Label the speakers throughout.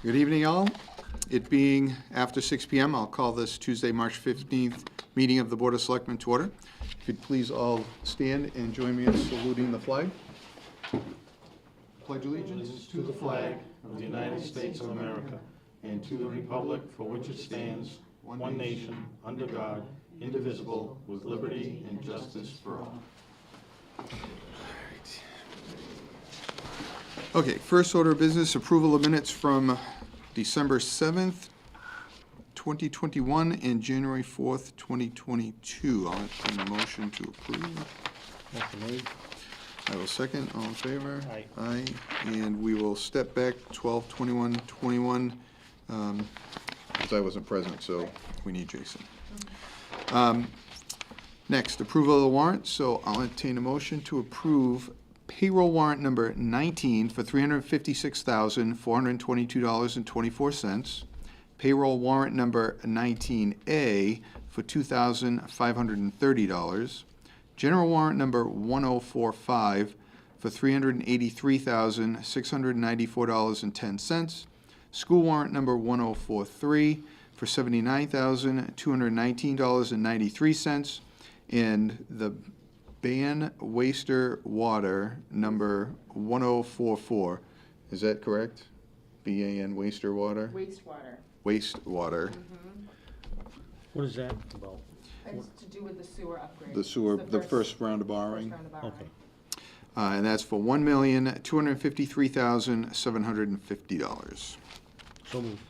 Speaker 1: Good evening, all. It being after 6 p.m., I'll call this Tuesday, March 15th meeting of the Board of Selectmen to order. If you'd please all stand and join me in saluting the flag. Pledge allegiance
Speaker 2: To the flag of the United States of America and to the republic for which it stands, one nation, under God, indivisible, with liberty and justice for all.
Speaker 1: Okay, first order of business, approval of minutes from December 7th, 2021 and January 4th, 2022. I'll entertain a motion to approve.
Speaker 2: Motion made.
Speaker 1: I will second. All in favor?
Speaker 2: Aye.
Speaker 1: Aye. And we will step back 12/21/21, because I wasn't present, so we need Jason. Next, approval of the warrant. So I'll entertain a motion to approve payroll warrant number 19 for $356,422.24. Payroll warrant number 19A for $2,530. General warrant number 1045 for $383,694.10. School warrant number 1043 for $79,219.93. And the ban waster water number 1044. Is that correct? BAN waster water?
Speaker 3: Wastewater.
Speaker 1: Wastewater.
Speaker 2: What is that about?
Speaker 3: It's to do with the sewer upgrade.
Speaker 1: The sewer,
Speaker 3: It's
Speaker 1: the first round of borrowing.
Speaker 3: round of borrowing.
Speaker 2: Okay.
Speaker 1: And that's for $1,253,750.
Speaker 2: So moved.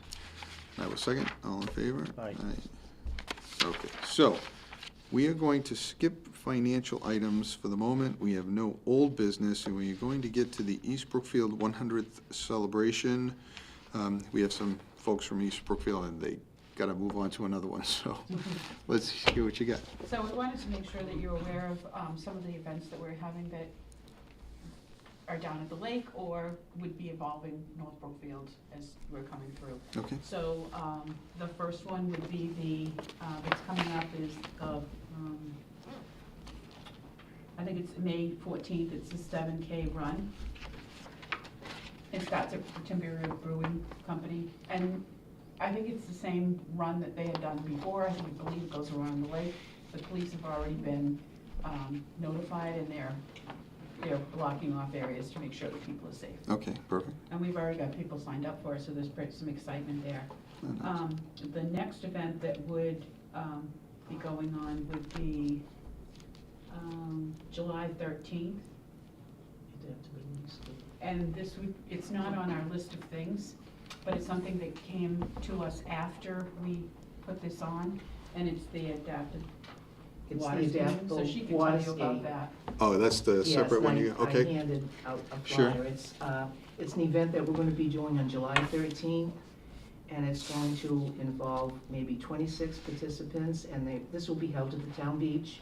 Speaker 1: I will second. All in favor?
Speaker 2: Aye.
Speaker 1: Okay, so we are going to skip financial items for the moment. We have no old business, and we are going to get to the East Brookfield 100th celebration. We have some folks from East Brookfield, and they got to move on to another one, so let's hear what you got.
Speaker 3: So we wanted to make sure that you're aware of some of the events that we're having that are down at the lake or would be involving North Brookfield as we're coming through.
Speaker 1: Okay.
Speaker 3: So the first one would be that's coming up is I think it's May 14th, it's the 7K run. It starts at Timber Brewing Company, and I think it's the same run that they had done before. I believe it goes around the lake. The police have already been notified, and they're blocking off areas to make sure that people are safe.
Speaker 1: Okay, perfect.
Speaker 3: And we've already got people signed up for it, so there's some excitement there.
Speaker 1: Oh, nice.
Speaker 3: The next event that would be going on would be July 13th. And it's not on our list of things, but it's something that came to us after we put this on, and it's the adaptive
Speaker 4: It's
Speaker 3: water
Speaker 4: the
Speaker 3: scheme,
Speaker 4: adaptable
Speaker 3: so she can
Speaker 4: water
Speaker 3: tell you about
Speaker 4: scheme.
Speaker 3: that.
Speaker 1: Oh, that's the separate one you,
Speaker 4: I
Speaker 1: okay.
Speaker 4: handed out a
Speaker 1: Sure.
Speaker 4: flyer. It's an event that we're gonna be doing on July 13th, and it's going to involve maybe 26 participants, and this will be held at the town beach.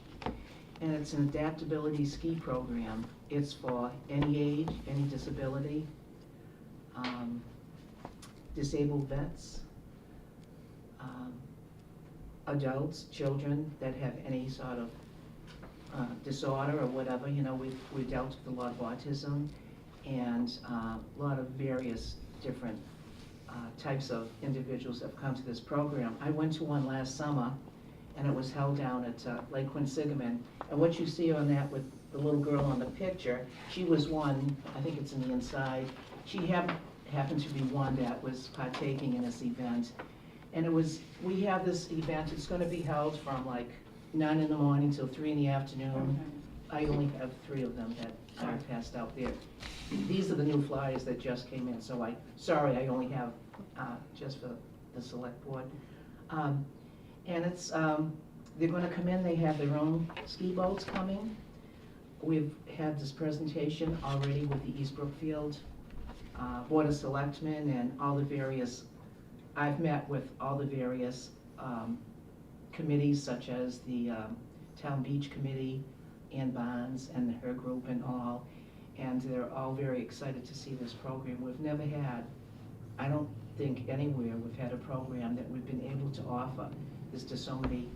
Speaker 4: And it's an adaptability ski program. It's for any age, any disability, disabled vets, adults, children that have any sort of disorder or whatever. You know, we've dealt with a lot of autism and a lot of various different types of individuals that have come to this program. I went to one last summer, and it was held down at Lake Quinsigamon. And what you see on that with the little girl on the picture, she was one, I think it's in the inside, she happened to be one that was partaking in this event. And we have this event, it's gonna be held from like 9 in the morning till 3 in the afternoon. I only have 3 of them that are passed out there. These are the new flyers that just came in, so I only have just for the select board. And it's, they're gonna come in, they have their own ski boats coming. We've had this presentation already with the East Brookfield Board of Selectmen and all the various, I've met with all the various committees such as the Town Beach Committee, Ann Barnes and her group and all, and they're all very excited to see this program. We've never had, I don't think anywhere we've had a program that we've been able to offer this to so many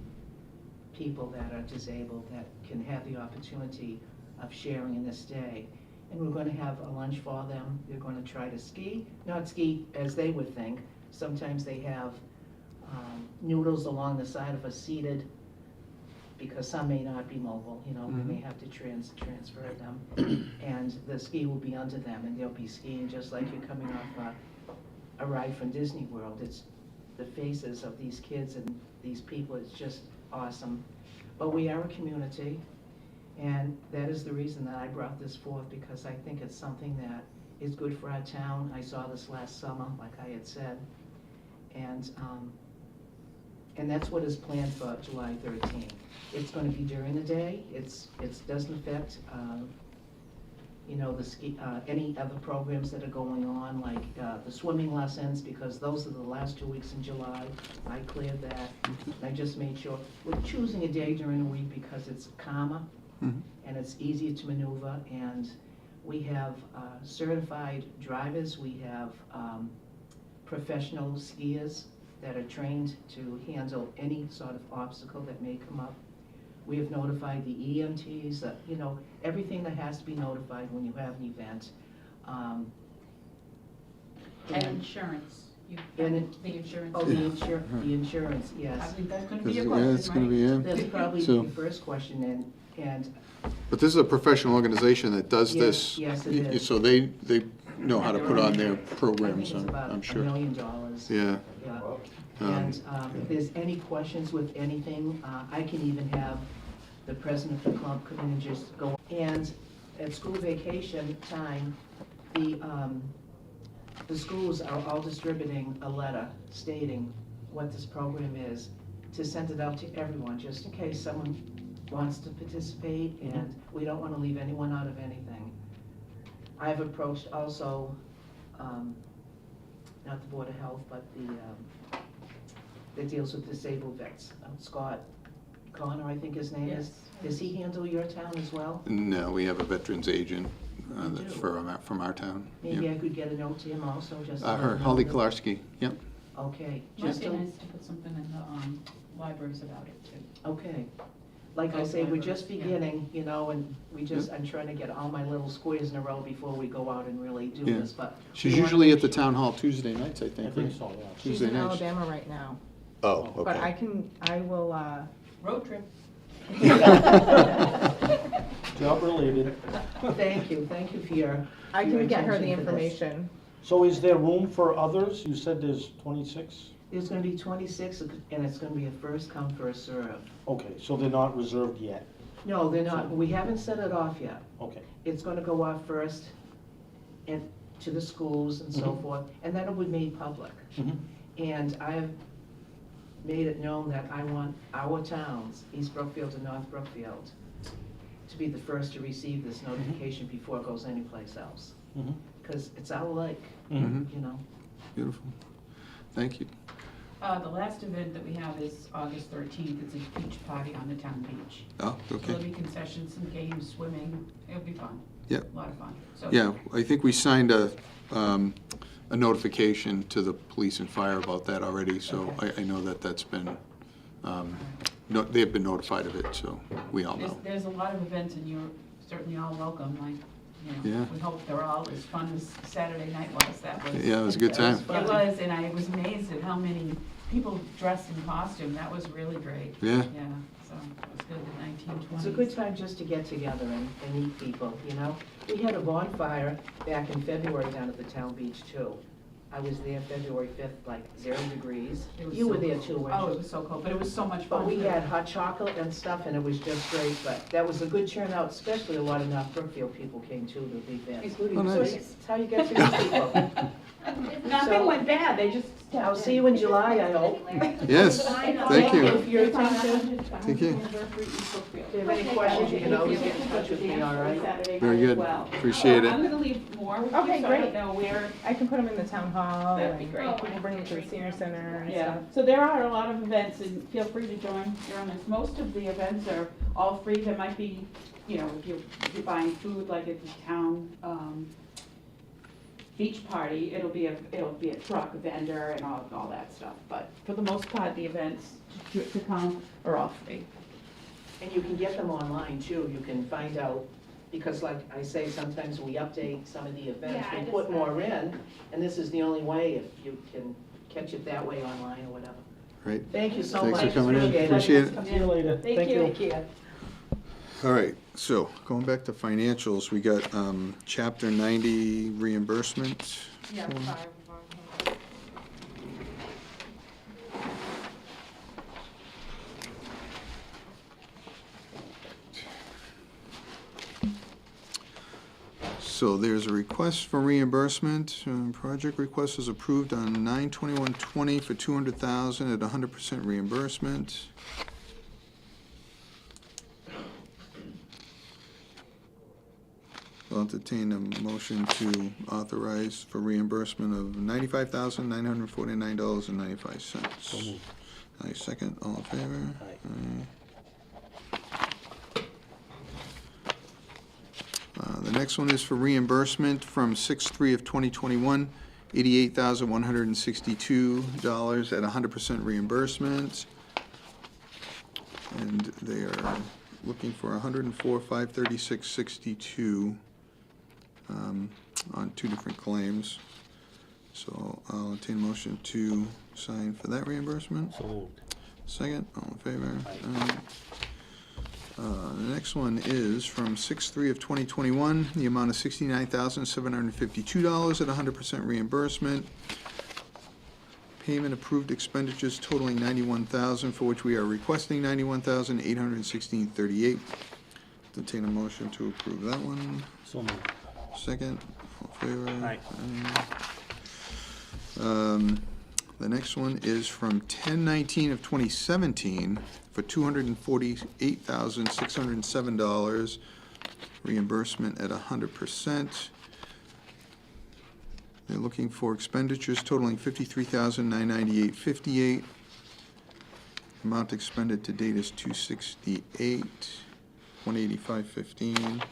Speaker 4: people that are disabled that can have the opportunity of sharing in this day. and we're gonna have a lunch for them. They're gonna try to ski, not ski as they would think. Sometimes they have noodles along the side of a seated, because some may not be mobile, you know, we may have to transfer them. And the ski will be under them, and they'll be skiing just like you're coming off a ride from Disney World. It's the faces of these kids and these people, it's just awesome. But we are a community, and that is the reason that I brought this forth, because I think it's something that is good for our town. I saw this last summer, like I had said, and that's what is planned for July 13th. It's going to be during the day. It doesn't affect, you know, the ski, any other programs that are going on, like the swimming lessons, because those are the last 2 weeks in July. I cleared that. I just made sure, we're choosing a day during the week because it's calmer and it's easier to maneuver, and we have certified drivers. We have professional skiers that are trained to handle any sort of obstacle that may come up. We have notified the EMTs, you know, everything that has to be notified when you have an event.
Speaker 3: And insurance.
Speaker 4: And
Speaker 3: The insurance.
Speaker 4: Oh, the insurance,
Speaker 3: I
Speaker 4: yes.
Speaker 3: think that's gonna be a
Speaker 1: Yeah,
Speaker 3: question,
Speaker 1: it's gonna be,
Speaker 3: right?
Speaker 1: yeah.
Speaker 4: That's probably
Speaker 1: So-
Speaker 4: the first question, and
Speaker 1: But this is a professional organization that does this.
Speaker 4: Yes, it is.
Speaker 1: So they know how to put on their
Speaker 4: I think
Speaker 1: programs,
Speaker 4: it's about
Speaker 1: I'm
Speaker 4: $1
Speaker 1: sure.
Speaker 4: million.
Speaker 1: Yeah.
Speaker 4: Yeah. And if there's any questions with anything, I can even have the president of the club come in and just go. And at school vacation time, the schools are all distributing a letter stating what this program is, to send it out to everyone, just in case someone wants to participate, and we don't want to leave anyone out of anything. I've approached also, not the Board of Health, but that deals with disabled vets, Scott Connor, I think his name is.
Speaker 3: Yes.
Speaker 4: Does he handle your town as well?
Speaker 1: No, we have a veterans agent
Speaker 4: You do?
Speaker 1: from our town.
Speaker 4: Maybe
Speaker 1: Yep.
Speaker 4: I could get a note to him also, just. to let
Speaker 1: Her,
Speaker 4: him know
Speaker 1: Holly
Speaker 4: that-
Speaker 1: Kolarski, yep.
Speaker 4: Okay,
Speaker 3: Might
Speaker 4: just
Speaker 3: be
Speaker 4: to,
Speaker 3: nice to put something in the libraries about it too.
Speaker 4: okay. Like I
Speaker 3: Both
Speaker 4: say, we're just
Speaker 3: libraries, yeah.
Speaker 4: beginning, you know, and I'm trying to get all my little squares in a row before we go out and really do
Speaker 1: Yeah.
Speaker 4: this, but.
Speaker 1: She's
Speaker 4: we wanna
Speaker 1: usually
Speaker 4: make
Speaker 1: at the
Speaker 4: sure-
Speaker 1: town hall Tuesday nights, I
Speaker 2: I
Speaker 1: think.
Speaker 2: think
Speaker 1: right?
Speaker 2: so, yeah.
Speaker 5: She's
Speaker 1: Tuesday
Speaker 5: in
Speaker 1: nights.
Speaker 5: Alabama right now,
Speaker 1: Oh,
Speaker 5: but
Speaker 1: okay.
Speaker 5: I will,
Speaker 3: Road trip.
Speaker 2: Job related.
Speaker 4: Thank you for your.
Speaker 5: I
Speaker 4: your
Speaker 5: can get her the
Speaker 4: attention for this.
Speaker 5: information.
Speaker 2: So is there room for others? You said there's 26?
Speaker 4: There's gonna be 26, and it's gonna be a first come, first serve.
Speaker 2: Okay, so they're not reserved yet?
Speaker 4: No, they're not, we haven't set it off yet.
Speaker 2: Okay.
Speaker 4: It's gonna go off first and to the schools and so
Speaker 2: Mhm.
Speaker 4: forth, and then it would be made public.
Speaker 2: Mhm.
Speaker 4: And I've made it known that I want our towns, East Brookfield and North Brookfield, to be the first to receive this notification before it goes anyplace else.
Speaker 2: Mhm.
Speaker 4: Because it's our lake,
Speaker 2: Mhm.
Speaker 4: you know.
Speaker 1: Beautiful. Thank you.
Speaker 3: The last event that we have is August 13th. It's a beach party on the town beach.
Speaker 1: Oh,
Speaker 3: So there'll
Speaker 1: okay.
Speaker 3: be concessions, some games, swimming. It'll be fun.
Speaker 1: Yep.
Speaker 3: A lot of fun. So
Speaker 1: Yeah, I think we signed a notification to the police and fire about that already, so I know that that's been, they've been notified of it, so we all know.
Speaker 3: There's a lot of events, and you're certainly all welcome. Like, you know,
Speaker 1: Yeah.
Speaker 3: we hope they're all as fun as Saturday night was. That was.
Speaker 1: Yeah, it was a good time.
Speaker 3: It was, and I was amazed at how many people dressed in costume. That was really great.
Speaker 1: Yeah.
Speaker 3: Yeah, so it was good, the 1920s.
Speaker 4: It's a good time just to get together and meet people, you know? We had a bonfire back in February down at the town beach too. I was there February 5th, like 0 degrees.
Speaker 3: It was
Speaker 4: You were
Speaker 3: so
Speaker 4: there
Speaker 3: cold.
Speaker 4: too, weren't
Speaker 3: Oh,
Speaker 4: you?
Speaker 3: it was so cold, but it was so much fun.
Speaker 4: But we
Speaker 3: too.
Speaker 4: had hot chocolate and stuff, and it was just great, but that was a good turnout, especially a lot of North Brookfield people came too to the event.
Speaker 3: Including
Speaker 1: Oh,
Speaker 3: the
Speaker 1: nice.
Speaker 3: police.
Speaker 4: That's how you get to meet people.
Speaker 3: Nothing went bad, they just.
Speaker 4: I'll see you in July, I hope.
Speaker 1: Yes, thank you.
Speaker 4: If you're attention,
Speaker 1: Thank you.
Speaker 4: if you have any questions, you can always get in touch with me, all right?
Speaker 1: Very good. Appreciate
Speaker 3: I'm
Speaker 1: it.
Speaker 3: gonna leave more with
Speaker 5: Okay,
Speaker 3: you, so I don't
Speaker 5: great.
Speaker 3: know where.
Speaker 5: I can put them in the town hall.
Speaker 3: That'd be
Speaker 5: and
Speaker 3: great.
Speaker 5: People bring them to the senior center and
Speaker 3: Yeah,
Speaker 5: stuff.
Speaker 3: so there are a lot of events, and feel free to join us. Most of the events are all free. There might be, you know, if you're buying food, like at the town, beach party, it'll be a truck, a vendor, and all that stuff. But for the most part, the events to come are all free.
Speaker 4: And you can get them online too, you can find out Because like I say, sometimes we update some of the events,
Speaker 5: Yeah, I
Speaker 4: we
Speaker 5: just
Speaker 4: put more
Speaker 5: found
Speaker 4: in, and this is the only way if you can catch it that way online or whatever.
Speaker 1: Right?
Speaker 4: Thank you so
Speaker 1: Thanks
Speaker 4: much.
Speaker 1: for coming in.
Speaker 4: Appreciate
Speaker 1: Appreciate it.
Speaker 5: See you later.
Speaker 4: Thank you. Take care.
Speaker 1: All right, so going back to financials, we got Chapter 90 reimbursement.
Speaker 5: Yeah,
Speaker 1: form.
Speaker 5: sorry.
Speaker 1: So there's a request for reimbursement. Project request is approved on 9/21/20 for $200,000 at 100% reimbursement. I'll entertain a motion to authorize for reimbursement of $95,949.95.
Speaker 2: So moved.
Speaker 1: I second, all in favor?
Speaker 2: Aye.
Speaker 1: The next one is for reimbursement from 6/3 of 2021, $88,162 at 100% reimbursement. And they are looking for $104,536.62 on two different claims. So I'll entertain a motion to sign for that reimbursement.
Speaker 2: So moved.
Speaker 1: Second, all in favor?
Speaker 2: Aye.
Speaker 1: The next one is from 6/3 of 2021, the amount of $69,752 at 100% reimbursement. Payment approved expenditures totaling $91,000, for which we are requesting $91,816.38. Entertain a motion to approve that one.
Speaker 2: So moved.
Speaker 1: Second, all in favor?
Speaker 2: Aye.
Speaker 1: The next one is from 10/19 of 2017 for $248,607, reimbursement at 100%. They're looking for expenditures totaling $53,998.58. Amount expended to date is $268,185.15.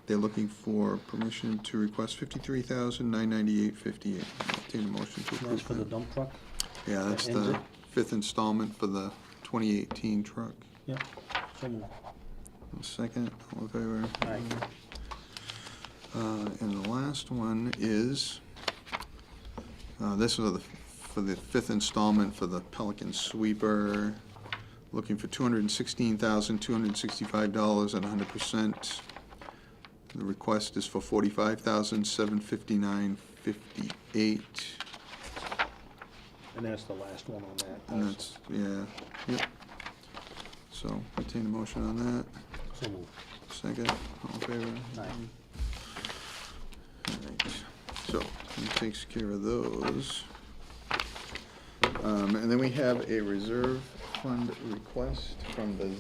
Speaker 1: They're looking for permission to request $53,998.58. Entertain a motion to
Speaker 2: That's
Speaker 1: approve
Speaker 2: for the
Speaker 1: that.
Speaker 2: dump truck?
Speaker 1: Yeah, that's
Speaker 2: That ends
Speaker 1: the
Speaker 2: it?
Speaker 1: fifth installment for the 2018 truck.
Speaker 2: Yep. So moved.
Speaker 1: Second, all in favor?
Speaker 2: Aye.
Speaker 1: And the last one is, this is for the fifth installment for the Pelican sweeper, looking for $216,265 at 100%. The request is for $45,759.58.
Speaker 2: And that's the last one on that.
Speaker 1: And that's, yeah, yep. So, entertain a motion on that.
Speaker 2: So moved.
Speaker 1: Second, all in favor?
Speaker 2: Aye.
Speaker 1: Alright, so, that takes care of those. And then we have a reserve fund request from the,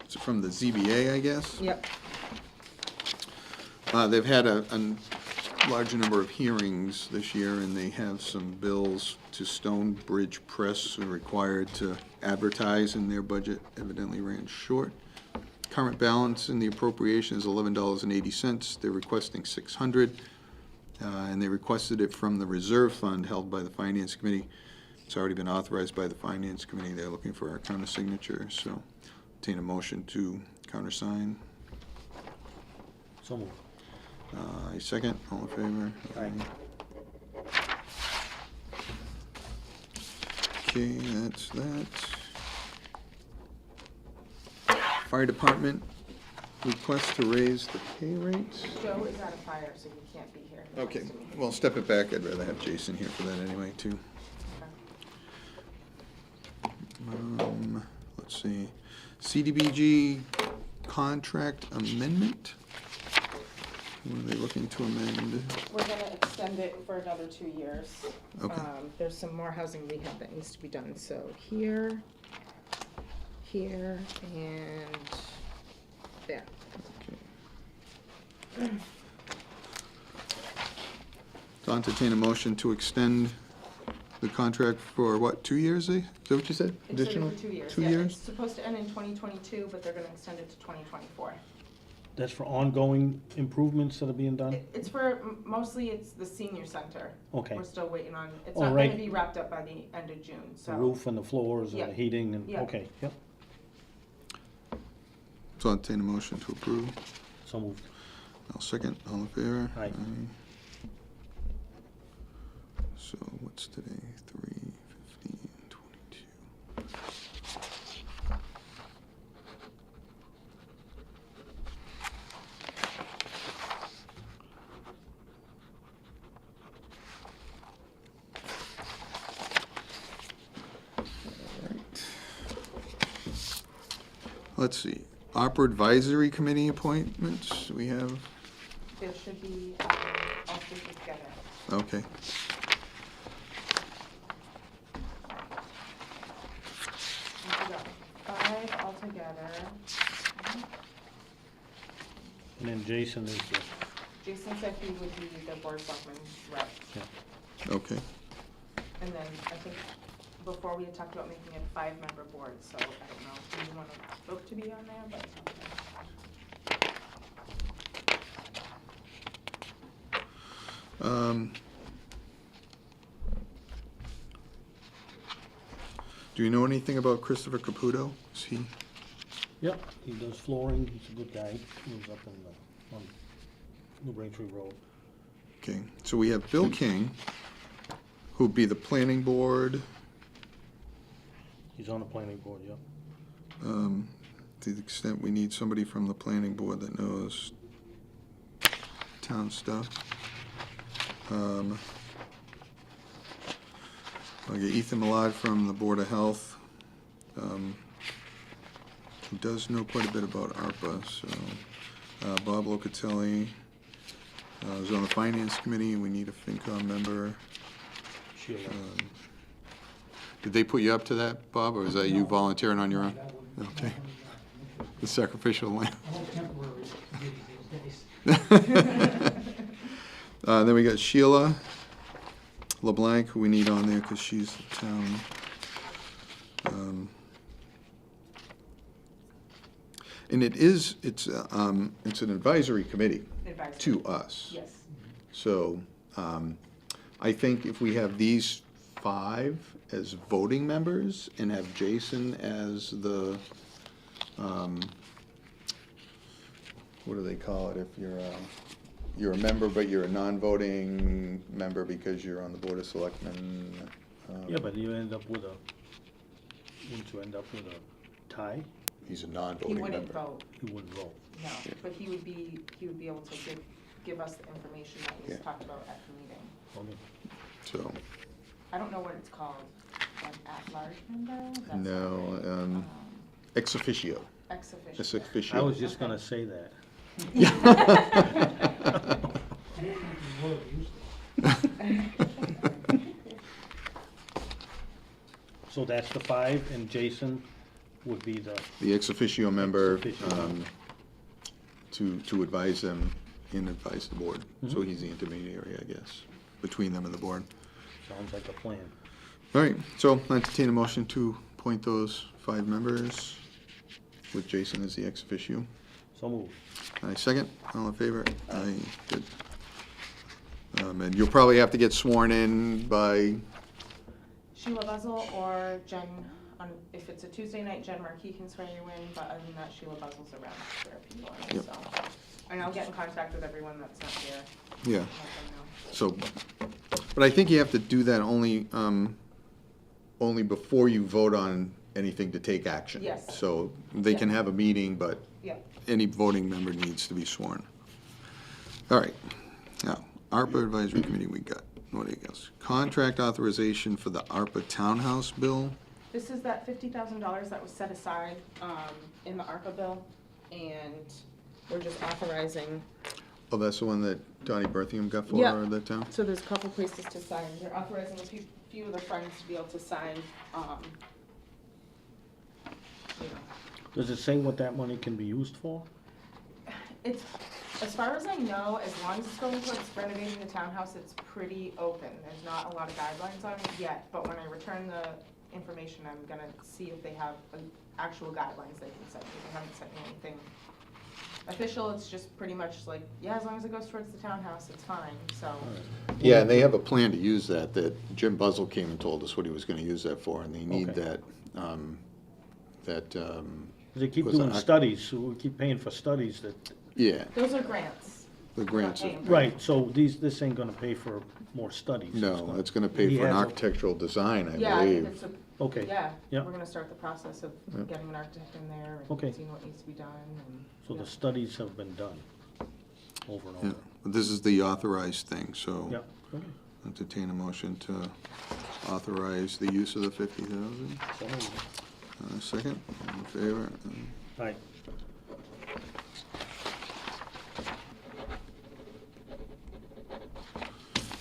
Speaker 1: it's from the ZBA, I guess?
Speaker 5: Yep.
Speaker 1: They've had a large number of hearings this year, and they have some bills to Stonebridge Press are required to advertise, and their budget evidently ran short. Current balance in the appropriation is $11.80. They're requesting $600, and they requested it from the reserve fund held by the Finance Committee. It's already been authorized by the Finance Committee. They're looking for our countersignature, so obtain a motion to countersign.
Speaker 2: So moved.
Speaker 1: I second, all in favor?
Speaker 2: Aye.
Speaker 1: Okay, that's that. Fire Department, request to raise the pay rates.
Speaker 5: Joe is at a fire, so he can't be here. He
Speaker 1: Okay,
Speaker 5: wants to meet.
Speaker 1: well, step it back, I'd rather have Jason here for that anyway, too. Let's see, CDBG contract amendment? What are they looking to amend?
Speaker 5: We're gonna extend it for another 2 years.
Speaker 1: Okay.
Speaker 5: There's some more housing rehab that needs to be done, so here, and there.
Speaker 1: Okay. To entertain a motion to extend the contract for what, 2 years, eh? Is that what you said? Additional?
Speaker 5: Extended for 2 years.
Speaker 1: 2
Speaker 5: Yeah,
Speaker 1: years?
Speaker 5: It's supposed to end in 2022, but they're gonna extend it to 2024.
Speaker 2: That's for ongoing improvements that are being done?
Speaker 5: It's for, mostly it's the senior center.
Speaker 2: Okay.
Speaker 5: We're still waiting on, it's
Speaker 2: Oh,
Speaker 5: not
Speaker 2: right.
Speaker 5: gonna be wrapped up by the end of June, so.
Speaker 2: The roof and the floors and
Speaker 5: Yeah.
Speaker 2: the heating and,
Speaker 5: Yeah.
Speaker 2: okay, yep.
Speaker 1: So I'll entertain a motion to approve.
Speaker 2: So moved.
Speaker 1: I'll second. All in favor?
Speaker 2: Aye.
Speaker 1: So what's today? 3/15/22. Let's see, Opera Advisory Committee appointments, we have,
Speaker 5: There should be, all three together.
Speaker 1: okay.
Speaker 5: We got 5 altogether.
Speaker 2: And then Jason is the,
Speaker 5: Jason said he would be the board of selectmen rep.
Speaker 1: Okay,
Speaker 5: And then I think before we had talked about making it a 5-member board, so I don't know if you want to vote to be on there, but it's okay.
Speaker 1: Do you know anything about Christopher Caputo? Is he,
Speaker 2: yep, he does flooring, he's a good guy, he was up on New Braintree Road.
Speaker 1: okay, so we have Bill King, who'd be the planning board,
Speaker 2: He's on the planning board, yep.
Speaker 1: to the extent we need somebody from the planning board that knows town stuff. I'll get Ethan Millard from the Board of Health, who does know quite a bit about ARPA, so, Bob Locatelli, is on the Finance Committee, we need a FinCom member.
Speaker 2: Sheila.
Speaker 1: Did they put you up to that, Bob, or is that you volunteering on your own? Okay. The sacrificial lamb. Then we got Sheila LeBlanc, who we need on there because she's the town. And it's an advisory committee
Speaker 5: Advisory.
Speaker 1: to us.
Speaker 5: Yes.
Speaker 1: So, I think if we have these 5 as voting members and have Jason as the, what do they call it, if you're a member, but you're a non-voting member because you're on the Board of Selectmen.
Speaker 2: Yeah, but you end up with wouldn't you end up with a tie?
Speaker 1: He's a
Speaker 5: He
Speaker 1: non-voting member.
Speaker 5: wouldn't vote,
Speaker 2: You wouldn't vote.
Speaker 5: no, but he would be able to give us the information that was
Speaker 1: Yeah.
Speaker 5: talked about at the meeting.
Speaker 2: Okay.
Speaker 1: So,
Speaker 5: I don't know what it's called, an at-large member? That's
Speaker 1: no,
Speaker 5: not right.
Speaker 1: ex officio.
Speaker 5: Ex officio.
Speaker 1: Ex officio.
Speaker 2: I was just gonna say that. So that's the 5, and Jason would be the,
Speaker 1: The ex officio member,
Speaker 2: Ex officio.
Speaker 1: To advise them and advise the board. So
Speaker 2: Mhm.
Speaker 1: he's the intermediary, I guess, between them and the board.
Speaker 2: sounds like a plan.
Speaker 1: All right, so I entertain a motion to appoint those 5 members with Jason as the ex officio.
Speaker 2: So moved.
Speaker 1: Aye, second, all in favor? Aye, good. And you'll probably have to get sworn in by,
Speaker 5: Sheila Buzzell or Jen, if it's a Tuesday night, Jen Markey can swear you in, but other than that, Sheila Buzzell's around to swear people in,
Speaker 1: Yep.
Speaker 5: so. And I'll get in contact with everyone that's not here,
Speaker 1: yeah,
Speaker 5: let them know.
Speaker 1: so, but I think you have to do that only before you vote on anything to take action.
Speaker 5: Yes.
Speaker 1: So they can
Speaker 5: Yeah.
Speaker 1: have a meeting, but
Speaker 5: Yeah,
Speaker 1: any voting member needs to be sworn. All right, now, ARPA Advisory Committee, we got, what do you guess? Contract authorization for the ARPA Townhouse Bill.
Speaker 5: this is that $50,000 that was set aside, in the ARPA bill, and we're just authorizing.
Speaker 1: Oh, that's the one that Donnie Berthium got for
Speaker 5: Yeah.
Speaker 1: that town?
Speaker 5: So there's a couple places to sign, they're authorizing a few of the friends to be able to sign, you know.
Speaker 2: Does it say what that money can be used for?
Speaker 5: It's, as far as I know, as long as it's going towards renovating the townhouse, it's pretty open. There's not a lot of guidelines on it yet, but when I return the information, I'm gonna see if they have actual guidelines they can send me. They haven't sent me anything official, it's just pretty much like, yeah, as long as it goes towards the townhouse, it's fine, so.
Speaker 2: All right.
Speaker 1: Yeah, and they have a plan to use that Jim Buzzell came and told us what he was gonna use that for, and they need
Speaker 2: Okay.
Speaker 1: that
Speaker 2: They keep
Speaker 1: Was it
Speaker 2: doing
Speaker 1: Oc-
Speaker 2: studies, so we keep paying for studies that,
Speaker 1: Yeah,
Speaker 5: Those are grants.
Speaker 1: the grants.
Speaker 5: We're not paying.
Speaker 2: right, so this ain't gonna pay for more studies. It's
Speaker 1: No,
Speaker 2: gonna-
Speaker 1: it's gonna pay
Speaker 2: he
Speaker 1: for an
Speaker 2: has a-
Speaker 1: architectural design, I
Speaker 5: Yeah, I think
Speaker 1: believe.
Speaker 5: it's a,
Speaker 2: Okay,
Speaker 5: yeah,
Speaker 2: Yeah.
Speaker 5: we're gonna start the process of getting an architect in there
Speaker 2: Okay.
Speaker 5: and seeing what needs to be done and.
Speaker 2: so
Speaker 5: yeah.
Speaker 2: the studies have been done over and
Speaker 1: Yeah,
Speaker 2: over.
Speaker 1: but this is the authorized thing, so.
Speaker 2: Yeah, okay.
Speaker 1: Entertain a motion to authorize the use of the 50,000.
Speaker 2: So moved.
Speaker 1: Second, all in favor?
Speaker 2: Aye.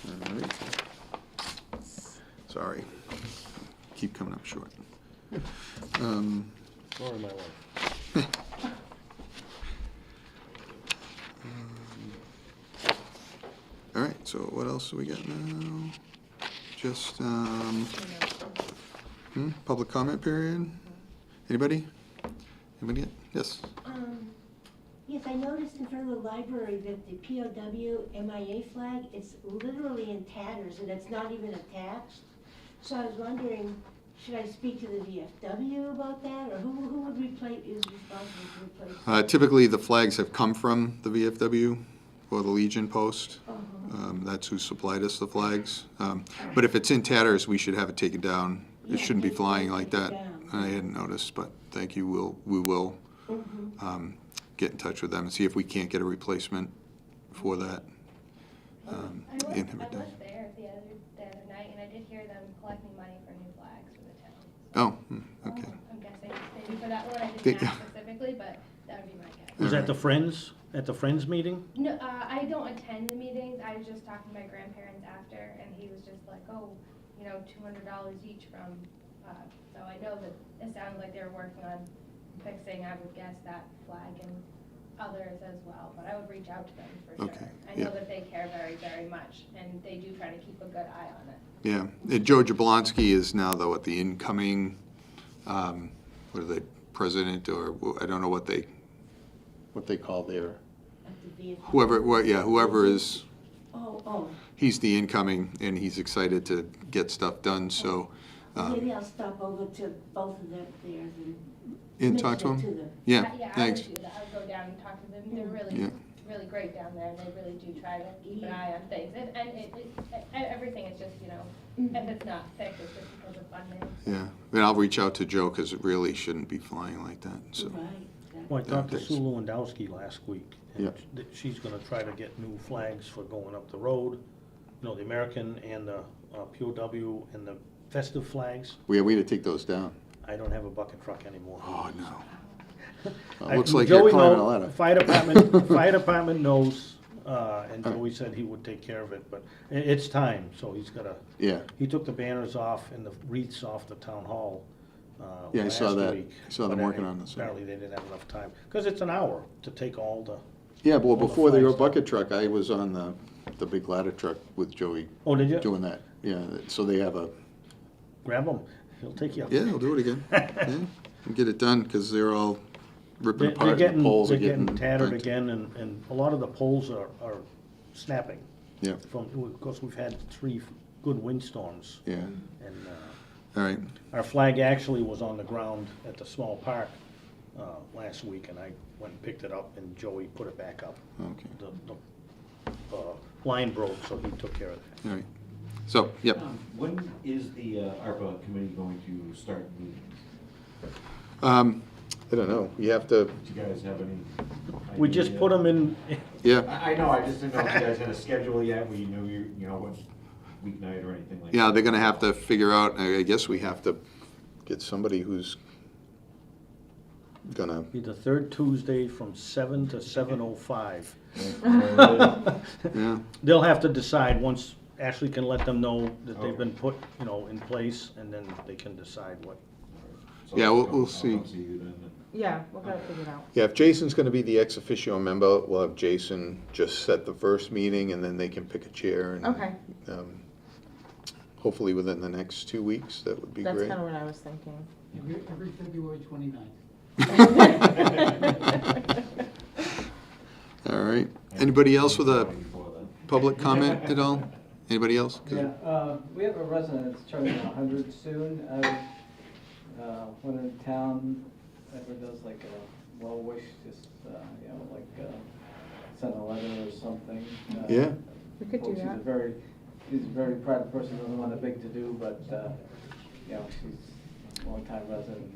Speaker 1: All right. Sorry, keep coming up short.
Speaker 2: Sorry, my wife.
Speaker 1: All right, so what else do we got now? Just, public comment period? Anybody? Anybody? Yes?
Speaker 6: Yes, I noticed in front of the library that the POW MIA flag is literally in tatters and it's not even attached. So I was wondering, should I speak to the VFW about that, or who would is responsible to replace?
Speaker 1: Typically, the flags have come from the VFW or the Legion Post. That's who supplied us the flags. But if it's in tatters, we should have it taken down. It shouldn't be flying like that. I hadn't noticed, but thank you. We will get in touch with them and see if we can't get a replacement for that.
Speaker 7: I was
Speaker 1: in Hibberdale.
Speaker 7: there the other night, and I did hear them collecting money for new flags for the town.
Speaker 1: Oh, okay.
Speaker 7: I'm guessing maybe for that one, I
Speaker 1: They-
Speaker 7: didn't ask specifically, but that would be my guess.
Speaker 2: Was that the Friends, at the Friends meeting?
Speaker 7: No, I don't attend the meetings. I was just talking to my grandparents after, and he was just like, oh, $200 each from, so I know that it sounded like they were working on fixing, I would guess, that flag and others as well, but I would reach out to them for sure.
Speaker 1: Okay,
Speaker 7: I
Speaker 1: yeah.
Speaker 7: know that they care very, very much, and they do try to keep a good eye on it.
Speaker 1: Yeah, Joe Jablonski is now, though, at the incoming, what are they, president, or I don't know what they call their,
Speaker 6: At the VFW?
Speaker 1: whoever is,
Speaker 6: Oh,
Speaker 1: he's the incoming, and he's excited to get stuff done, so,
Speaker 6: maybe I'll stop over to both of them there
Speaker 1: and talk to
Speaker 6: mention it
Speaker 1: him?
Speaker 6: them.
Speaker 1: Yeah,
Speaker 7: Yeah,
Speaker 1: thanks.
Speaker 7: I would do that. I would go down and talk to them. They're
Speaker 1: Yeah.
Speaker 7: really great down there, and they really do try to keep an eye on things. And everything is just, if it's not fixed, it's just because of funding.
Speaker 1: Yeah, and I'll reach out to Joe, because it really shouldn't be flying like that, so.
Speaker 6: Right.
Speaker 2: Well, I talked to
Speaker 1: thanks.
Speaker 2: Sue Lewandowski last week, and
Speaker 1: Yeah.
Speaker 2: she's gonna try to get new flags for going up the road, the American and the POW and the festive flags.
Speaker 1: We had to take those down.
Speaker 2: I don't have a bucket truck anymore.
Speaker 1: Oh, no. Well,
Speaker 2: I-
Speaker 1: it looks like you're
Speaker 2: Joey
Speaker 1: climbing a
Speaker 2: knows-
Speaker 1: ladder.
Speaker 2: Fire department knows, and Joey said he would take care of it, but it's time, so he's gotta,
Speaker 1: Yeah,
Speaker 2: he took the banners off and the wreaths off the town hall
Speaker 1: Yeah, I saw
Speaker 2: last
Speaker 1: that.
Speaker 2: week,
Speaker 1: I saw them
Speaker 2: but
Speaker 1: working on this.
Speaker 2: Apparently they didn't have enough time, because it's an hour to take all the,
Speaker 1: yeah, well,
Speaker 2: the
Speaker 1: before your
Speaker 2: flags.
Speaker 1: bucket truck, I was on the big ladder truck with Joey
Speaker 2: oh, did you?
Speaker 1: doing that. Yeah, so they have a,
Speaker 2: Grab him, he'll take you up.
Speaker 1: yeah, I'll do it again. Yeah, and get it done, because they're all ripping
Speaker 2: They're
Speaker 1: apart, and
Speaker 2: getting,
Speaker 1: the poles
Speaker 2: they're
Speaker 1: are
Speaker 2: getting
Speaker 1: getting
Speaker 2: tattered
Speaker 1: bent.
Speaker 2: again, and a lot of the poles are snapping.
Speaker 1: Yeah,
Speaker 2: Of course, we've had 3 good windstorms,
Speaker 1: yeah,
Speaker 2: and
Speaker 1: all right,
Speaker 2: our flag actually was on the ground at the small park last week, and I went and picked it up, and Joey put it back up.
Speaker 1: okay,
Speaker 2: The line broke, so he took care of that.
Speaker 1: all right. So, yep,
Speaker 8: When is the ARPA committee going to start meetings?
Speaker 1: I don't know, you have to,
Speaker 8: Do you guys have any
Speaker 2: We just
Speaker 8: idea?
Speaker 2: put them in,
Speaker 1: yeah,
Speaker 8: I know, I just didn't know if you guys had a schedule yet, we knew what weeknight or anything like that.
Speaker 1: yeah, they're gonna have to figure out, I guess we have to get somebody who's gonna,
Speaker 2: be the third Tuesday from 7 to 7:05.
Speaker 1: yeah,
Speaker 2: They'll have to decide, once Ashley can let them know that they've been put, in place, and then they can decide what.
Speaker 8: So
Speaker 1: Yeah, we'll
Speaker 8: I'll
Speaker 1: see.
Speaker 8: come you then.
Speaker 5: Yeah, we'll get it figured out.
Speaker 1: yeah, if Jason's gonna be the ex officio member, we'll have Jason just set the first meeting, and then they can pick a chair, and
Speaker 5: Okay,
Speaker 1: hopefully within the next 2 weeks, that would be
Speaker 5: that's
Speaker 1: great.
Speaker 5: kind of what I was thinking.
Speaker 9: Every February 29th.
Speaker 1: All right, anybody else with a
Speaker 8: Before then.
Speaker 1: public comment at all? Anybody else? 'Cause-
Speaker 9: Yeah, we have a resident that's turning 100 soon. I wanted town ever does like a well wish, just, you know, like, send a letter or something.
Speaker 1: Yeah.
Speaker 5: We could do that.
Speaker 9: She's a very private person, doesn't want a big to-do, but, you know, she's a long-time resident.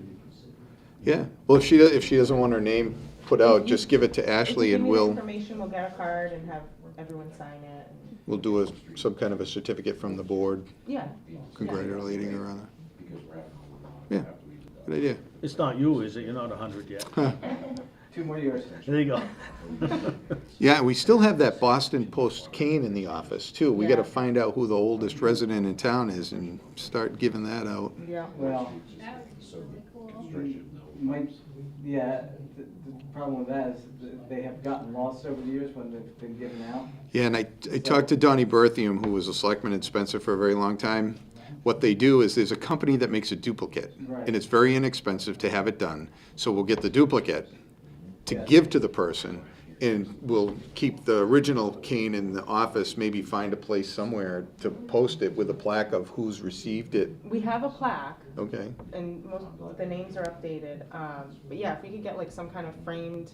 Speaker 1: Yeah, well, if she doesn't want her name put out, just give it to Ashley and
Speaker 5: If you give me the
Speaker 1: we'll
Speaker 5: information, we'll get a card and have everyone sign it.
Speaker 1: we'll do some kind of a certificate from the board
Speaker 5: Yeah.
Speaker 1: congratulating her on it. Yeah, good idea.
Speaker 2: It's not you, is it? You're not 100 yet.
Speaker 9: 2 more years.
Speaker 2: There you go.
Speaker 1: Yeah, we still have that Boston Post cane in the office, too. We gotta
Speaker 5: Yeah.
Speaker 1: find out who the oldest resident in town is and start giving that out.
Speaker 5: Yeah.
Speaker 9: Well,
Speaker 7: That was really cool.
Speaker 9: might, yeah, the problem with that is that they have gotten lost over the years when they've been given out.
Speaker 1: Yeah, and I talked to Donnie Berthium, who was a selectman in Spencer for a very long time. What they do is there's a company that makes a duplicate,
Speaker 9: Right.
Speaker 1: and it's very inexpensive to have it done. So we'll get the duplicate to
Speaker 9: Yeah.
Speaker 1: give to the person, and we'll keep the original cane in the office, maybe find a place somewhere to post it with a plaque of who's received it.
Speaker 5: We have a plaque
Speaker 1: Okay,
Speaker 5: and most, the names are updated. But yeah, if we could get like some kind of framed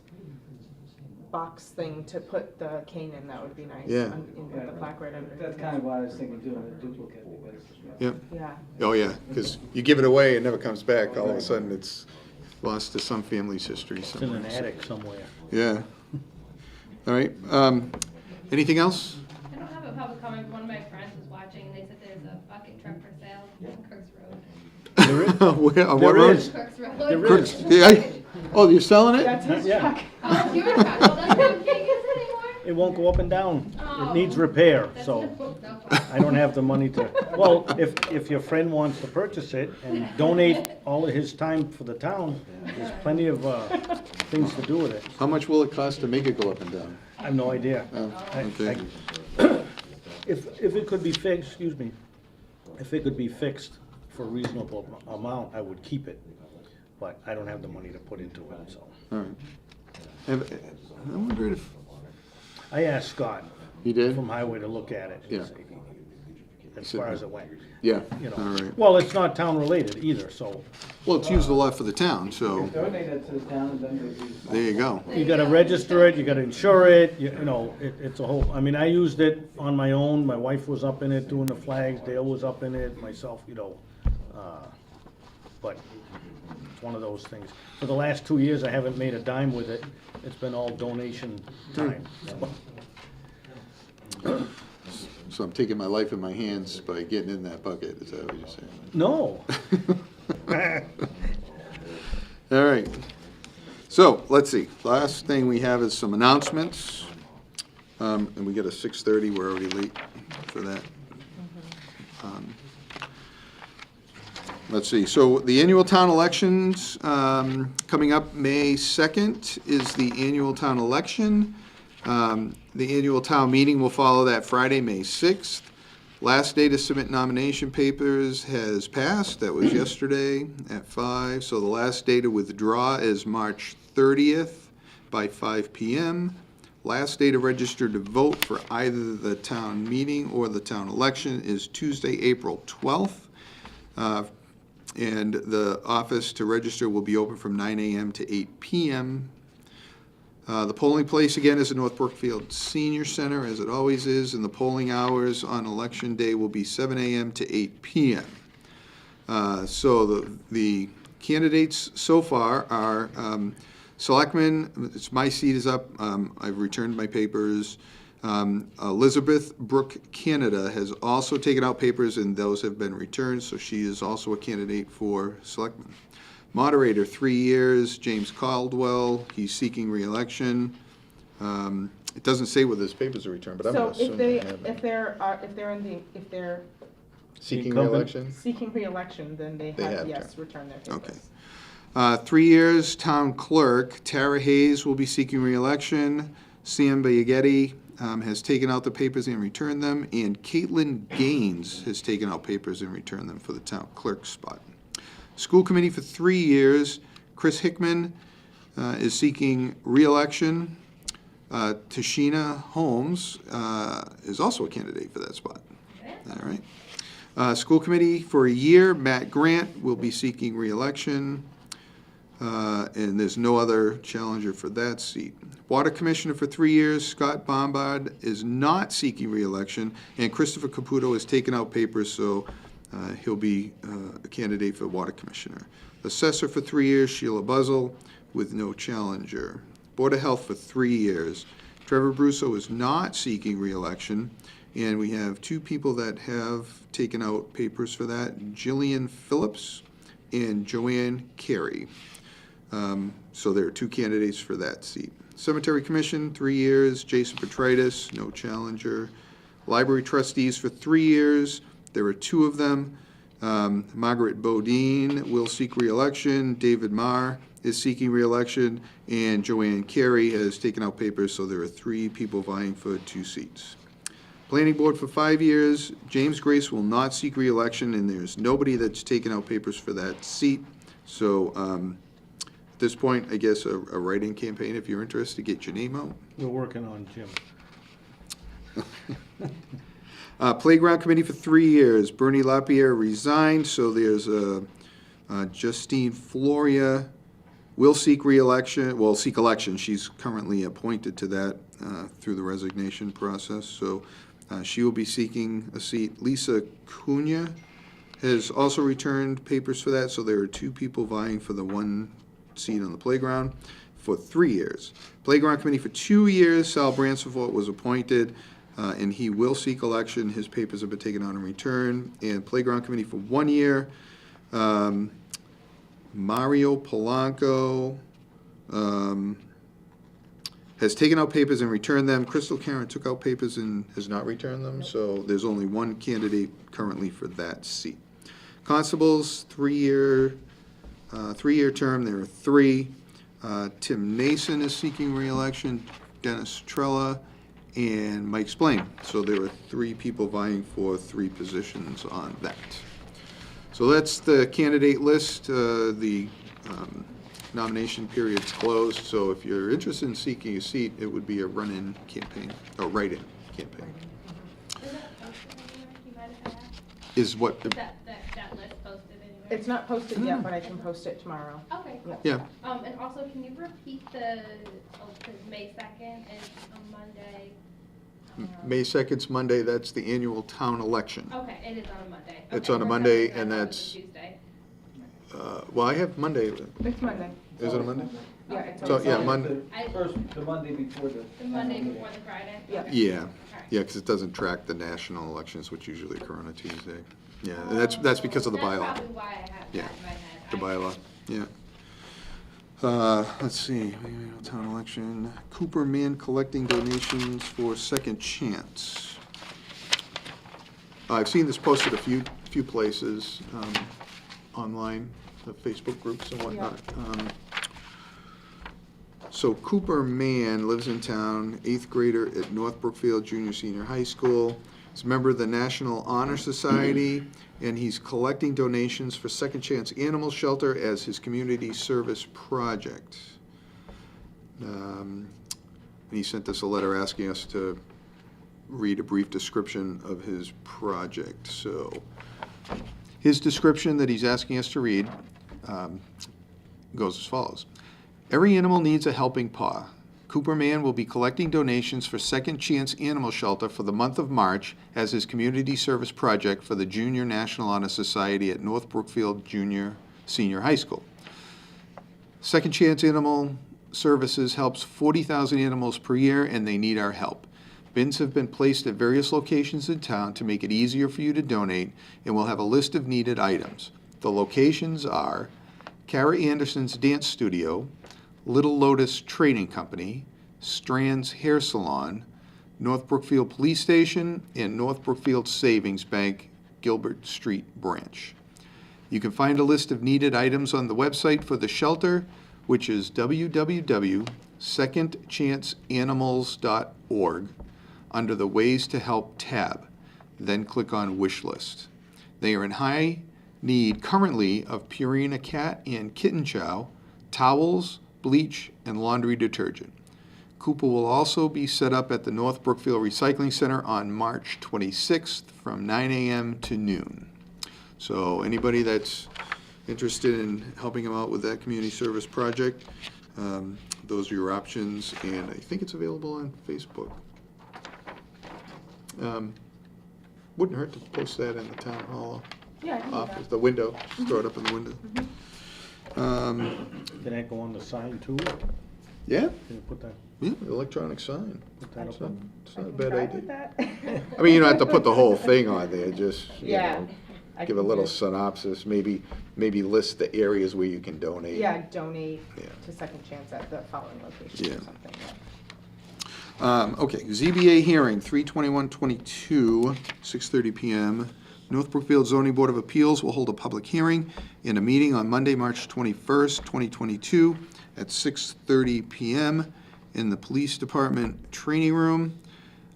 Speaker 5: box thing to put the cane in, that would be nice.
Speaker 1: Yeah.
Speaker 5: And put the plaque right under.
Speaker 9: That's kind of why I was thinking doing a duplicate, because, you know,
Speaker 1: yeah.
Speaker 5: Yeah.
Speaker 1: Oh, yeah, because you give it away, it never comes back. All of a sudden, it's lost to some family's history
Speaker 2: It's in
Speaker 1: somewhere.
Speaker 2: an attic somewhere.
Speaker 1: Yeah. All right, anything else?
Speaker 7: I don't have a public comment, but one of my friends was watching, and they said there's a bucket truck for sale on Crooks Road.
Speaker 2: There is.
Speaker 1: Where- on what
Speaker 2: There
Speaker 1: road?
Speaker 2: is.
Speaker 7: Crooks Road.
Speaker 2: There
Speaker 1: Crooks-
Speaker 2: is.
Speaker 1: yeah, oh, you're selling it?
Speaker 5: That's his
Speaker 2: Yeah.
Speaker 5: truck.
Speaker 7: Oh, you're a truck, well, that's how big is it anymore?
Speaker 2: It won't go up and down.
Speaker 7: Oh.
Speaker 2: It needs repair,
Speaker 7: That's
Speaker 2: so
Speaker 7: no
Speaker 2: I don't have the money to, well, if your friend wants to purchase it and donate all of his time for the town, there's plenty of things to do with it.
Speaker 1: How much will it cost to make it go up and down?
Speaker 2: I have no idea.
Speaker 1: Oh,
Speaker 2: I-
Speaker 1: okay.
Speaker 2: If it could be fixed, excuse me, if it could be fixed for a reasonable amount, I would keep it. But I don't have the money to put into it, so.
Speaker 1: All right. I wondered if,
Speaker 2: I asked Scott
Speaker 1: you did?
Speaker 2: from Highway to look at it.
Speaker 1: Yeah.
Speaker 2: As far as it went,
Speaker 1: Yeah,
Speaker 2: you
Speaker 1: all
Speaker 2: know.
Speaker 1: right.
Speaker 2: Well, it's not town related either, so
Speaker 1: Well, it's used a lot for the town, so
Speaker 9: donate it to the town and then they use.
Speaker 1: there you go.
Speaker 2: you gotta register it, you gotta insure it, you know, it's a whole, I mean, I used it on my own, my wife was up in it doing the flags, Dale was up in it, myself, you know. But it's one of those things. For the last 2 years, I haven't made a dime with it, it's been all donation time.
Speaker 1: So I'm taking my life in my hands by getting in that bucket, is that what you're saying?
Speaker 2: No,
Speaker 1: All right. So, let's see. Last thing we have is some announcements. And we got a 6:30, we're already late for that. Let's see, so the annual town elections, coming up May 2nd is the annual town election. The annual town meeting will follow that Friday, May 6th. Last day to submit nomination papers has passed, that was yesterday at 5. So the last day to withdraw is March 30th by 5 PM. Last day to register to vote for either the town meeting or the town election is Tuesday, April 12th. And the office to register will be open from 9 AM to 8 PM. The polling place again is the North Brookfield Senior Center, as it always is, and the polling hours on election day will be 7 AM to 8 PM. So the candidates so far are Selectmen, my seat is up, I've returned my papers. Elizabeth Brooke Canada has also taken out papers, and those have been returned, so she is also a candidate for Selectmen. Moderator, 3 years, James Caldwell, he's seeking re-election. It doesn't say whether his papers are returned, but I'm gonna
Speaker 5: So
Speaker 1: assume they have
Speaker 5: if
Speaker 1: them.
Speaker 5: they're
Speaker 1: Seeking
Speaker 2: Incumbent.
Speaker 1: re-election?
Speaker 5: seeking re-election, then they
Speaker 1: They
Speaker 5: have,
Speaker 1: have
Speaker 5: yes,
Speaker 1: to.
Speaker 5: return their
Speaker 1: Okay.
Speaker 5: papers.
Speaker 1: 3 years, Town Clerk, Tara Hayes will be seeking re-election. Sam Bayegetti has taken out the papers and returned them, and Caitlin Gaines has taken out papers and returned them for the Town Clerk spot. School Committee for 3 years, Chris Hickman is seeking re-election. Tashina Holmes is also a candidate for that spot. All right. School Committee for a year, Matt Grant will be seeking re-election. And there's no other challenger for that seat. Water Commissioner for 3 years, Scott Bombard is not seeking reelection, and Christopher Caputo has taken out papers, so he'll be a candidate for Water Commissioner. Assessor for 3 years, Sheila Buzzell, with no challenger. Board of Health for 3 years. Trevor Brusso is not seeking reelection, and we have 2 people that have taken out papers for that, Jillian Phillips and Joanne Carey. So there are 2 candidates for that seat. Cemetery Commission, 3 years, Jason Petritis, no challenger. Library Trustees for 3 years, there are 2 of them. Margaret Bodine will seek reelection, David Marr is seeking reelection, and Joanne Carey has taken out papers, so there are 3 people vying for 2 seats. Planning Board for 5 years, James Grace will not seek reelection, and there's nobody that's taken out papers for that seat. So at this point, I guess a write-in campaign, if you're interested, get your name out.
Speaker 2: We're working on Jim.
Speaker 1: Playground Committee for 3 years, Bernie Lapierre resigned, so there's Justine Floria will seek reelection, well, seek election. She's currently appointed to that through the resignation process, so she will be seeking a seat. Lisa Cunha has also returned papers for that, so there are 2 people vying for the 1 seat on the playground for 3 years. Playground Committee for 2 years, Sal Bransford was appointed, and he will seek election. His papers have been taken out in return. And Playground Committee for 1 year, Mario Polanco has taken out papers and returned them. Crystal Karen took out papers and has not returned them, so there's only 1 candidate currently for that seat. Constables, 3-year term, there are 3. Tim Nason is seeking reelection, Dennis Trella, and Mike Splain. So there are 3 people vying for 3 positions on that. So that's the candidate list. The nomination period's closed, so if you're interested in seeking a seat, it would be a run-in campaign, or write-in campaign.
Speaker 7: Is that posted anywhere? You might have had
Speaker 1: Is what,
Speaker 7: that list posted anywhere?
Speaker 5: It's not posted yet, but I can post it tomorrow.
Speaker 7: Okay, cool.
Speaker 1: yeah,
Speaker 7: And also, can you repeat the, cause May 2nd is a Monday.
Speaker 1: May 2nd's Monday, that's the annual town election.
Speaker 7: Okay, it is on a Monday.
Speaker 1: It's
Speaker 7: Okay,
Speaker 1: on a
Speaker 7: for
Speaker 1: Monday,
Speaker 7: some reason I
Speaker 1: and
Speaker 7: thought it was a
Speaker 1: that's-
Speaker 7: Tuesday.
Speaker 1: Well, I have Monday,
Speaker 5: It's Monday.
Speaker 1: is it a Monday?
Speaker 5: Yeah, it's
Speaker 1: So,
Speaker 5: on
Speaker 1: yeah,
Speaker 5: Monday.
Speaker 1: Monday,
Speaker 9: The Monday before the.
Speaker 7: The Monday before the Friday?
Speaker 5: Yeah.
Speaker 7: Okay.
Speaker 1: yeah,
Speaker 7: Okay.
Speaker 1: yeah, because it doesn't track the national elections, which usually occur on a Tuesday. Yeah, and that's because of the bylaw.
Speaker 7: That's probably why I have
Speaker 1: Yeah,
Speaker 7: that in my head.
Speaker 1: the
Speaker 7: I
Speaker 1: bylaw,
Speaker 7: see.
Speaker 1: yeah. Let's see, town election, Cooper Man collecting donations for Second Chance. I've seen this posted a few places online, the Facebook groups and whatnot. So Cooper Mann lives in town, 8th grader at North Brookfield Junior Senior High School. He's a member of the National Honor Society, and he's collecting donations for Second Chance Animal Shelter as his community service project. And he sent us a letter asking us to read a brief description of his project. So his description that he's asking us to read goes as follows. Every animal needs a helping paw. Cooper Mann will be collecting donations for Second Chance Animal Shelter for the month of March as his community service project for the Junior National Honor Society at North Brookfield Junior Senior High School. Second Chance Animal Services helps 40,000 animals per year, and they need our help. Bins have been placed at various locations in town to make it easier for you to donate, and we'll have a list of needed items. The locations are Kara Anderson's Dance Studio, Little Lotus Trading Company, Strand's Hair Salon, North Brookfield Police Station, and North Brookfield Savings Bank, Gilbert Street Branch. You can find a list of needed items on the website for the shelter, which is www.secondchanceanimals.org, under the Ways to Help tab. Then click on Wish List. They are in high need currently of Purina cat and kitten chow, towels, bleach, and laundry detergent. Cooper will also be set up at the North Brookfield Recycling Center on March 26th from 9 a.m. to noon. So anybody that's interested in helping them out with that community service project, those are your options, and I think it's available on Facebook. Wouldn't hurt to post that in the town hall
Speaker 5: Yeah, I can do
Speaker 1: office,
Speaker 5: that.
Speaker 1: the window, just throw it up in the window.
Speaker 2: Can that go on the sign too? Can
Speaker 1: Yeah,
Speaker 2: you put that,
Speaker 1: yeah, electronic sign.
Speaker 2: put that up
Speaker 1: It's not,
Speaker 2: on?
Speaker 1: it's not a
Speaker 5: I can
Speaker 1: bad
Speaker 5: try
Speaker 1: idea.
Speaker 5: with that.
Speaker 1: I mean, you don't have to put the whole thing on there, just, you
Speaker 5: Yeah,
Speaker 1: know,
Speaker 5: I
Speaker 1: give a
Speaker 5: can
Speaker 1: little
Speaker 5: do-
Speaker 1: synopsis, maybe list the areas where you can donate.
Speaker 5: Yeah, donate
Speaker 1: Yeah.
Speaker 5: to Second Chance at the following location
Speaker 1: Yeah.
Speaker 5: or something, yeah.
Speaker 1: Okay, ZBA hearing, 3/21/22, 6:30 PM. North Brookfield Zoning Board of Appeals will hold a public hearing in a meeting on Monday, March 21st, 2022, at 6:30 PM in the Police Department Training Room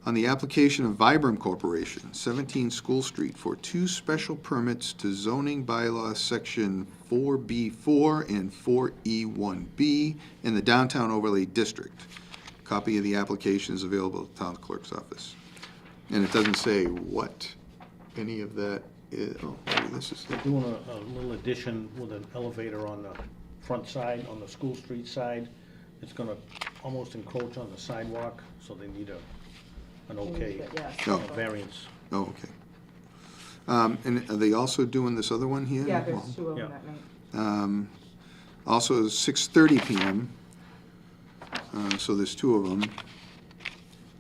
Speaker 1: on the application of Vibram Corporation, 17 School Street, for 2 special permits to zoning bylaw section 4B4 and 4E1B in the Downtown Overlay District. Copy of the application is available at the town clerk's office. And it doesn't say what any of that is. Oh, maybe this is,
Speaker 2: They're doing a little addition with an elevator on the front side, on the School Street side. It's gonna almost encroach on the sidewalk, so they need an okay,
Speaker 5: Yeah,
Speaker 1: Oh.
Speaker 2: a variance.
Speaker 1: oh, okay. And are they also doing this other one here?
Speaker 5: Yeah, there's 2 of them
Speaker 2: Yeah.
Speaker 5: that night.
Speaker 1: Also, 6:30 PM, so there's 2 of them,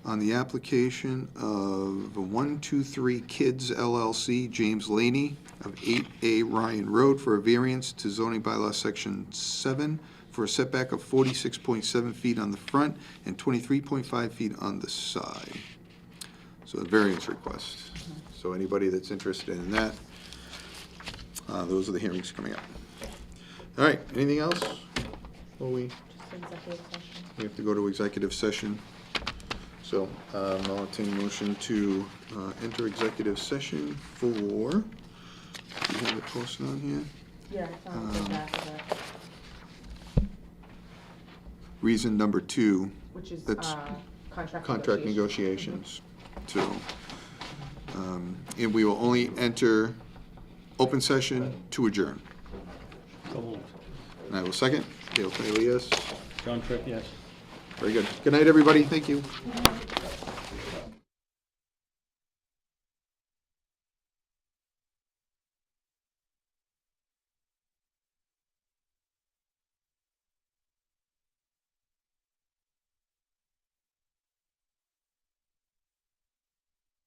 Speaker 1: on the application of 123 Kids LLC, James Laney of 8A Ryan Road, for a variance to zoning bylaw section 7 for a setback of 46.7 feet on the front and 23.5 feet on the side. So a variance request. So anybody that's interested in that, those are the hearings coming up. All right, anything else? Well, we
Speaker 5: Just executive session.
Speaker 1: have to go to executive session. So I'll entertain a motion to enter executive session for, do you have it posted on here?
Speaker 5: Yeah, it's on the back of it,
Speaker 1: Reason number 2,
Speaker 5: which is,
Speaker 1: That's
Speaker 5: negotiations.
Speaker 1: contract negotiations. So, and we will only enter open session to adjourn.
Speaker 2: So moved.
Speaker 1: And I will second. Dale Taylor, yes.
Speaker 2: John Tripp, yes.
Speaker 1: Very good. Good night, everybody. Thank you.